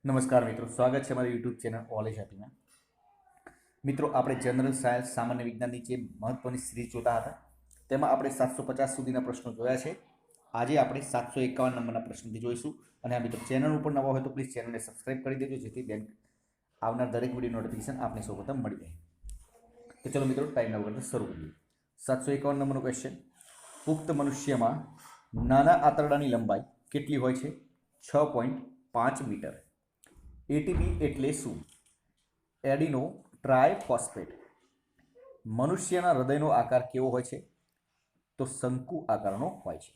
નમસ્કાર મિત્રો, સ્વાગત છે અમારી યુટ્યુબ ચેનલ ઓલેજ હેપીમાં. મિત્રો, આપણે જનરલ સાયન્સ સામાન્ય વિજ્ઞાનની જે મહત્વની સિરીઝ જોતા હતા તેમાં આપણે 750 સુધીના પ્રશ્નો જોયા છે. આજે આપણે 751 નંબરના પ્રશ્નથી જોઈશું. અને આ મિત્રો ચેનલ ઉપર નવા હોય તો પ્લીઝ ચેનલને સબસ્ક્રાઇબ કરી દેજો, જેથી બેંક આવનાર દરેક વિડીયો નોટિફિકેશન આપને સૌપ્રથમ મળી રહે. તો ચલો મિત્રો, ટાઈમના વગર શરૂ કરીએ. 751 નંબરનો ક્વેશ્ચન: પુખ્ત મનુષ્યમાં નાના આંતરડાની લંબાઈ કેટલી હોય છે? 6.5 મીટર. એટીપી એટલે શું? એડિનો ટ્રાયફોસ્ફેટ. મનુષ્યના હૃદયનો આકાર કેવો હોય છે? તો શંકુ આકારનો હોય છે.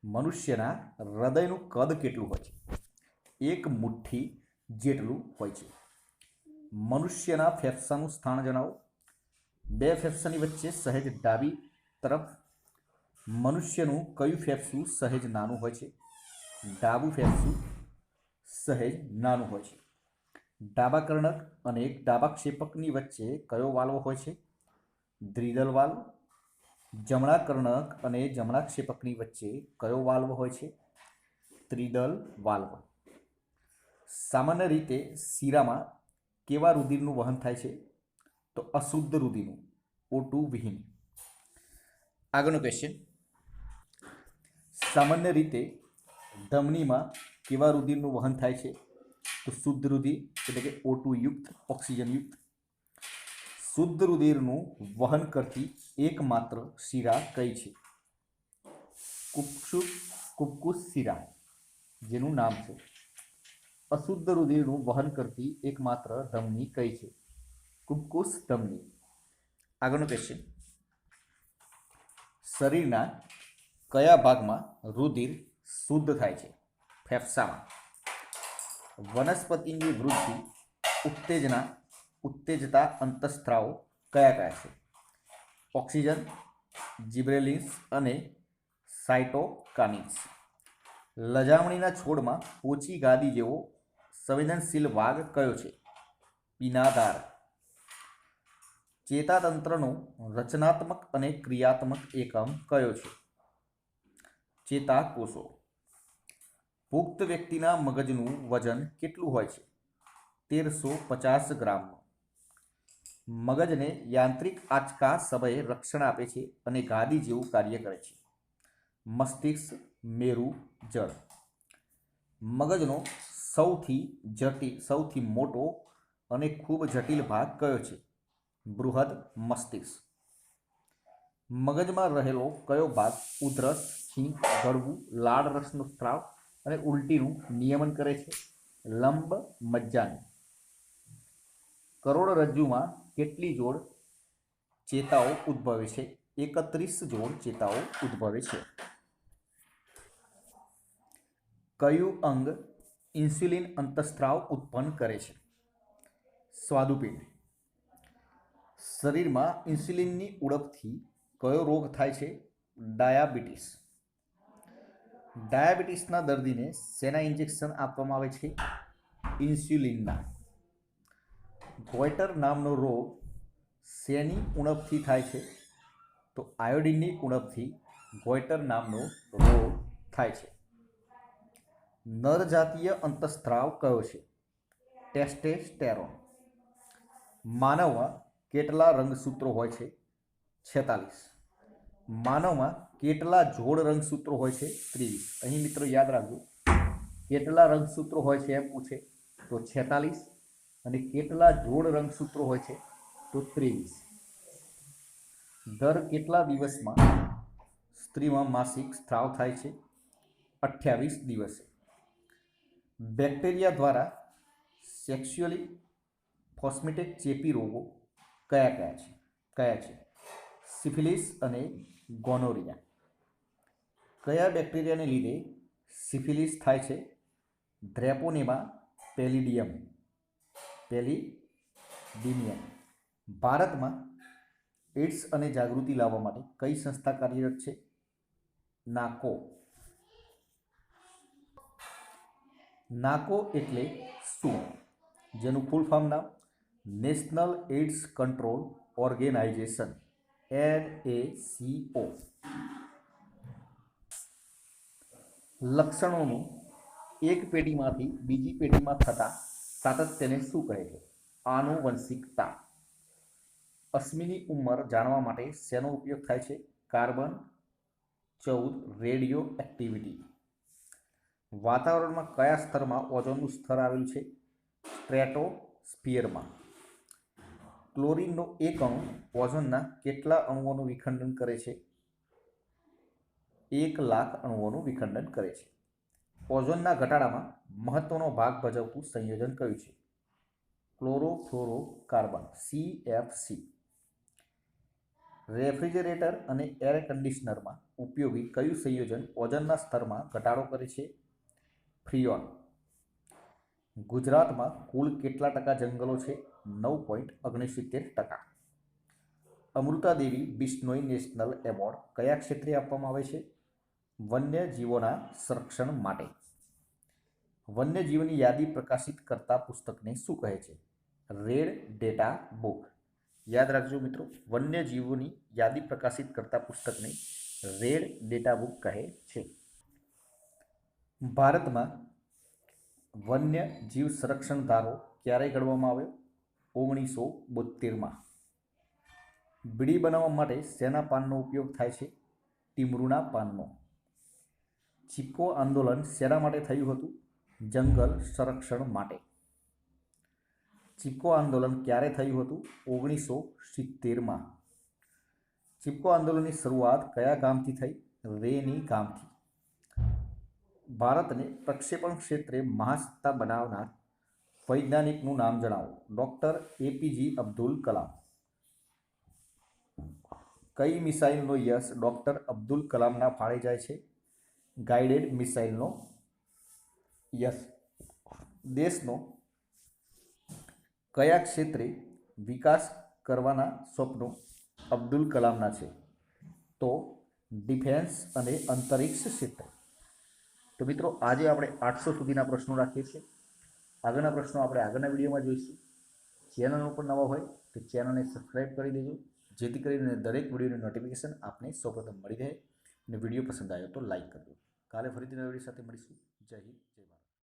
મનુષ્યના હૃદયનું કદ કેટલું હોય છે? 1 મુઠ્ઠી જેટલું હોય છે. મનુષ્યના ફેફસાનું સ્થાન જણાવો. 2 ફેફસાની વચ્ચે સહેજ ડાબી તરફ. મનુષ્યનું કયું ફેફસું સહેજ નાનું હોય છે? ડાબું ફેફસું સહેજ નાનું હોય છે. ડાબા કર્ણક અને ડાબા ક્ષેપકની વચ્ચે કયો વાલ્વ હોય છે? દ્વિદલ વાલ્વ. જમણા કર્ણક અને જમણા ક્ષેપકની વચ્ચે કયો વાલ્વ હોય છે? ત્રિદલ વાલ્વ. સામાન્ય રીતે શિરામાં કેવા રુધિરનું વહન થાય છે? તો અશુદ્ધ રુધિરનું, O2 વિહીન. આગળનો ક્વેશ્ચન: સામાન્ય રીતે ધમનીમાં કેવા રુધિરનું વહન થાય છે? તો શુદ્ધ રુધિર એટલે કે O2 યુક્ત, ઓક્સિજન યુક્ત. શુદ્ધ રુધિરનું વહન કરતી એકમાત્ર શિરા કઈ છે? કુક્કુસ શિરા, જેનું નામ છે. અશુદ્ધ રુધિરનું વહન કરતી એકમાત્ર ધમની કઈ છે? કુક્કુસ ધમની. આગળનો ક્વેશ્ચન: શરીરના કયા ભાગમાં રુધિર શુદ્ધ થાય છે? ફેફસામાં. વનસ્પતિની વૃદ્ધિ ઉત્તેજતા અંતઃસ્ત્રાવો કયા કયા છે? ઓક્સિજન, જિબ્રેલિન્સ અને સાઇટોકાનિન્સ. લજામણીના છોડમાં પોચી ગાદી જેવો સંવેદનશીલ ભાગ કયો છે? પીનાધાર. ચેતાતંત્રનો રચનાત્મક અને ક્રિયાત્મક એકમ કયો છે? ચેતાકોષો. પુખ્ત વ્યક્તિના મગજનું વજન કેટલું હોય છે? 1350 ગ્રામનું. મગજને યાંત્રિક આંચકા સમયે રક્ષણ આપે છે અને ગાદી જેવું કાર્ય કરે છે. મસ્તિષ્ક, મેરુ, જળ. મગજનો સૌથી મોટો અને ખૂબ જટિલ ભાગ કયો છે? બૃહદ મસ્તિષ્ક. મગજમાં રહેલો કયો ભાગ ઉધરસ, છીંક, ગળવું, લાળ રસનો સ્ત્રાવ અને ઉલટીનું નિયમન કરે છે? લંબ મજ્જાની. કરોડરજ્જુમાં કેટલી જોડ ચેતાઓ ઉદ્ભવે છે? 31 જોડ ચેતાઓ ઉદ્ભવે છે. કયું અંગ ઇન્સ્યુલિન અંતઃસ્ત્રાવ ઉત્પન્ન કરે છે? સ્વાદુપિંડ. શરીરમાં ઇન્સ્યુલિનની ઉણપથી કયો રોગ થાય છે? ડાયાબિટીસ. ડાયાબિટીસના દર્દીને શેના ઇન્જેક્શન આપવામાં આવે છે? ઇન્સ્યુલિનના. ગોઈટર નામનો રોગ શેની ઉણપથી થાય છે? તો આયોડિનની ઉણપથી ગોઈટર નામનો રોગ થાય છે. નરજાતીય અંતઃસ્ત્રાવ કયો છે? ટેસ્ટોસ્ટેરોન. માનવમાં કેટલા રંગસૂત્રો હોય છે? 46. માનવમાં કેટલા જોડ રંગસૂત્રો હોય છે? 23. અહીં મિત્રો યાદ રાખજો, કેટલા રંગસૂત્રો હોય છે એમ પૂછે તો 46, અને કેટલા જોડ રંગસૂત્રો હોય છે તો 23. દર કેટલા દિવસમાં સ્ત્રીમાં માસિક સ્ત્રાવ થાય છે? 28 દિવસે. બેક્ટેરિયા દ્વારા સેક્સ્યુઅલી ફોસ્મેટેડ ચેપી રોગો કયા છે? સિફિલિસ અને ગોનોરિયા. કયા બેક્ટેરિયાને લીધે સિફિલિસ થાય છે? ડ્રેપોનેમા પેલિડિયમ. ભારતમાં એડ્સ અને જાગૃતિ લાવવા માટે કઈ સંસ્થા કાર્યરત છે? નાકો. નાકો એટલે શું? જેનું ફૂલ ફોર્મ નામ national AIDS control organisation, NACO. લક્ષણોનું એક પેઢીમાંથી બીજી પેઢીમાં થતા સાતત્યને શું કહે છે? આનુવંશિકતા. અશ્મિની ઉંમર જાણવા માટે શેનો ઉપયોગ થાય છે? Carbon 14 radio activity. વાતાવરણમાં કયા સ્તરમાં ઓઝોનનું સ્તર આવેલું છે? સ્ટ્રેટોસ્ફિયરમાં. ક્લોરીનનો એક અણુ ઓઝોનના કેટલા અણુઓનું વિખંડન કરે છે? 1,00,000 અણુઓનું વિખંડન કરે છે. ઓઝોનના ઘટાડામાં મહત્વનો ભાગ ભજવતું સંયોજન કયું છે? Chlorofluorocarbon CFC. રેફ્રિજરેટર અને એર કન્ડિશનરમાં ઉપયોગી કયું સંયોજન ઓઝોનના સ્તરમાં ઘટાડો કરે છે? ફ્રીયોન. ગુજરાતમાં કુલ કેટલા ટકા જંગલો છે? 9.69%. અમૃતા દેવી બિશ્નોઈ નેશનલ એવોર્ડ કયા ક્ષેત્રે આપવામાં આવે છે? વન્યજીવોના સંરક્ષણ માટે. વન્યજીવોની યાદી પ્રકાશિત કરતા પુસ્તકને શું કહે છે? Red data book. યાદ રાખજો મિત્રો, વન્યજીવોની યાદી પ્રકાશિત કરતા પુસ્તકને રેડ ડેટા બુક કહે છે. ભારતમાં વન્ય જીવ સંરક્ષણ ધારો ક્યારે ઘડવામાં આવ્યો? 1972માં. બીડી બનાવવા માટે શેના પાનનો ઉપયોગ થાય છે? ટીમરૂના પાનનો. ચિપકો આંદોલન શેના માટે થયું હતું? જંગલ સંરક્ષણ માટે. ચિપકો આંદોલન ક્યારે થયું હતું? 1970માં. ચિપકો આંદોલનની શરૂઆત કયા ગામથી થઈ? રેની ગામથી. ભારતને પ્રક્ષેપણ ક્ષેત્રે મહાસત્તા બનાવનાર વૈજ્ઞાનિકનું નામ જણાવો. Doctor APJ Abdul Kalam. કઈ મિસાઇલનો યશ ડૉક્ટર અબ્દુલ કલામના ફાળે જાય છે? ગાઇડેડ મિસાઇલનો યશ. દેશનો કયા ક્ષેત્રે વિકાસ કરવાના સ્વપ્નો અબ્દુલ કલામના છે? તો ડિફેન્સ અને અંતરિક્ષ ક્ષેત્ર. તો મિત્રો, આજે આપણે 800 સુધીના પ્રશ્નો રાખીએ છીએ. આગળના પ્રશ્નો આપણે આગળના વિડીયોમાં જોઈશું. ચેનલ ઉપર નવા હોય તો ચેનલને સબસ્ક્રાઈબ કરી દેજો, જેથી કરીને દરેક વિડીયોની નોટિફિકેશન આપને સૌપ્રથમ મળી રહે. અને વિડીયો પસંદ આવ્યો તો લાઈક કરજો. કાલે ફરીથી નવા વિડીયો સાથે મળીશું. જય હિન્દ, જય ભારત.